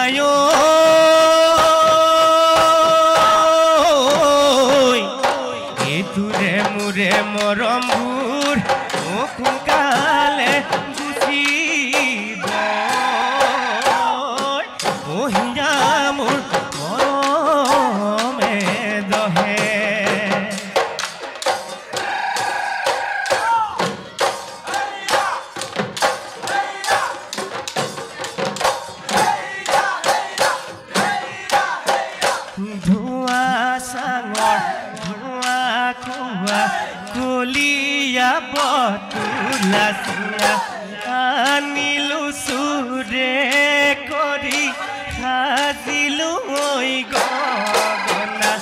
আয়ো এতুৰে মুৰে মৰমপুৰ ও কুকালে গুছি ও হিয়া মোৰ মৰমে দহে ধোঁয়া সাঙৰ ধোঁৱা খোৱা কলিয়া বতুলা চোৱা আনিলো চুৰে কৰি সাজিলো ঐ গগনা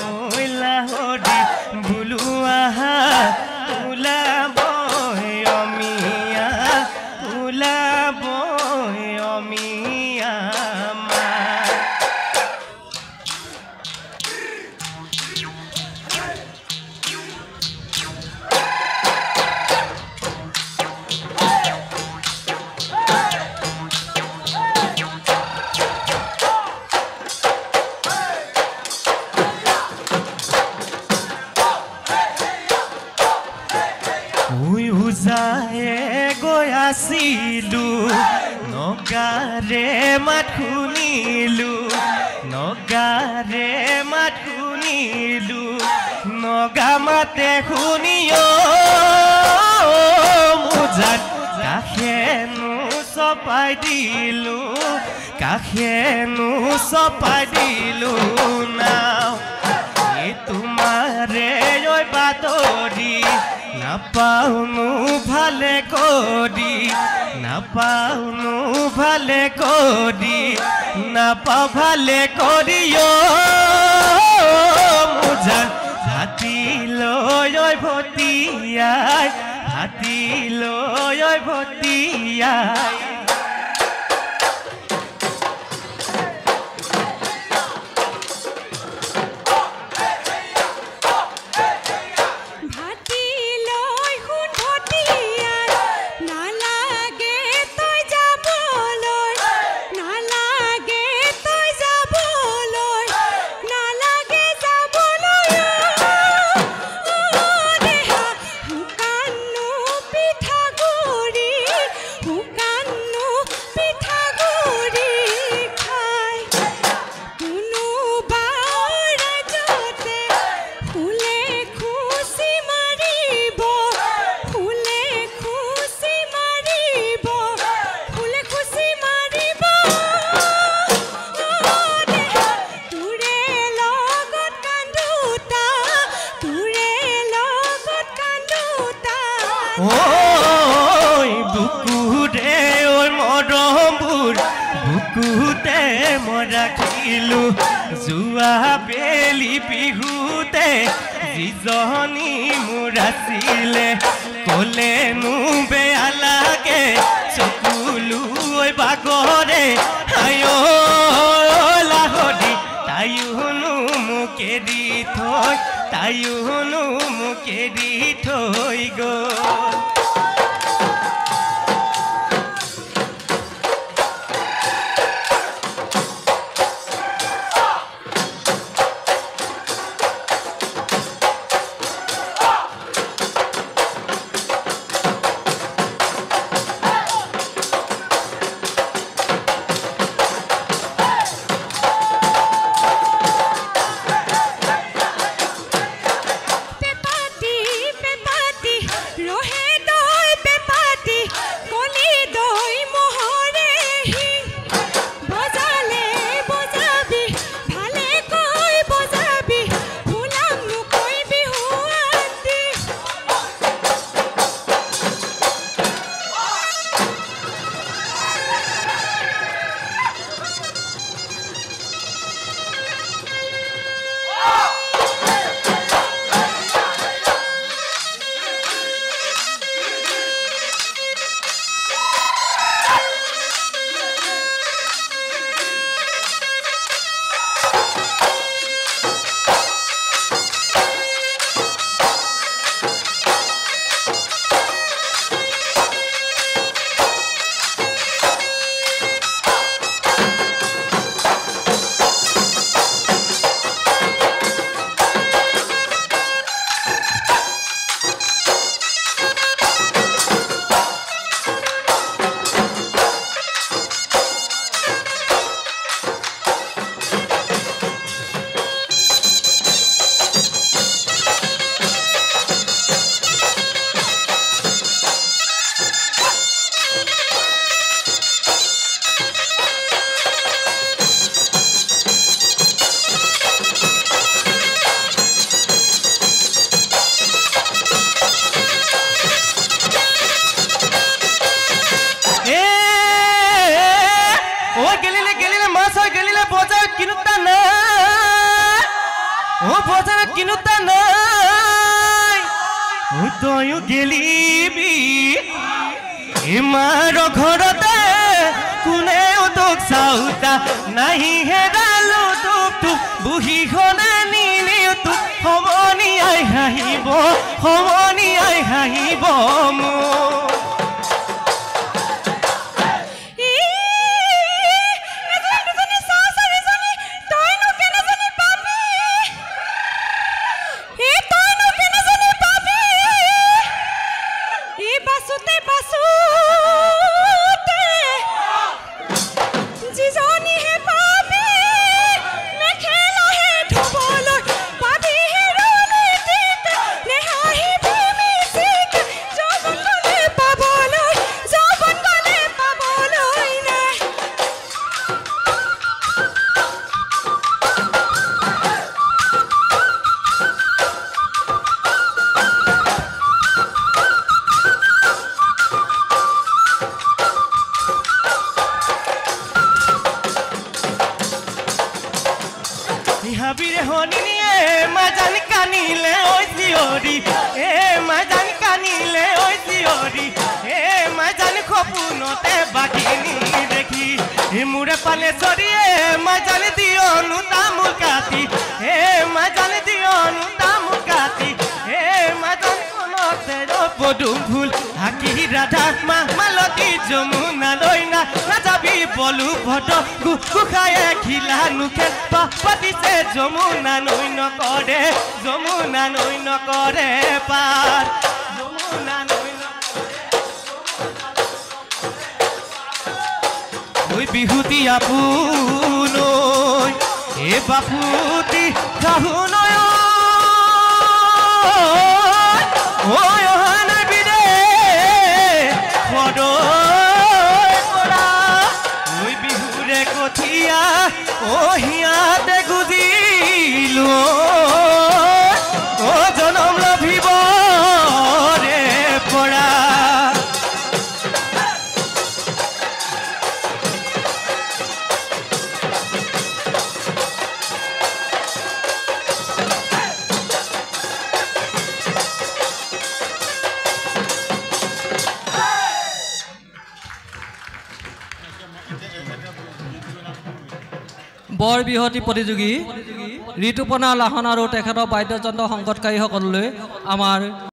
ঐ লাহৰি বুলোৱা ওলাব অমিয়া ওলাব অমিয়া উজায়ে গৈ আছিলো নগাৰে মাত শুনিলো নগাৰে মাত শুনিলো নগা মাতে শুনিও মুজাত কাষেনো চপাই দিলো কাষেনো চপাই দিলো নাও তোমাৰে ঐ বাতৰি নাপাউনো ভালে কৰি নাপাউনো ভালে কৰি নাপাও ভালে কৰিও মুজান হাতী লৈ ভটিয়াই হাতী লৈ ভটিয়াই ঐ বুকুতে ঐ মৰমবোৰ বুকুতে মই ৰাখিলো যোৱা বেলি বিহুতে যিজনী মোৰ আছিলে ক'লেনো বেয়া লাগে চকুলো ঐ বাগৰে আয়ো লাহৰি তাইয়োনো মোক এৰি থৈ তাইয়োনো মোক এৰি থৈ গ'ল Rohe do চিন্তা নাই তয়ো গেলিবি ইমাৰ ঘৰতে কোনেও তোক চাওতা নাহি হেৰালো তোক বুহিখনে নিলেও তোক সমনীয়াই হাঁহিব মোৰ হাবিৰে হনিয়ে মাজান কানিলে ঐ জিয়ৰি মাজান কানিলে ঐ জিয়ৰি মাজান সপোনতে বাকিনি দেখি মোৰে পালে চৰিয়ে মাজান দিয়নো তামোল কাটি মাজান দিয়নো তামোল কাটি মাজান কলতে পদুম ফুল হাকি ৰাধা মালতী যমুনা লইনা নাযাবি বলো ভট গুখায়ে খিলা নুখে পাতিছে যমুনা নৈ নকৰে পাৰ যমুনা নৈ ঐ বিহুতি আপোনৈ বাপুতি কাহুনৈ ঐ অহানা বিদে ঐ বিহুৰে কঠীয়া হিয়াতে গুজিলো জনম লভিব ৰে পৰা বৰ বিহতি প্ৰতিযোগী ঋতুপনা লাহন আৰু তেখেতৰ বাদ্যযন্ত্ৰ সংগতকাৰীসকললৈ আমাৰ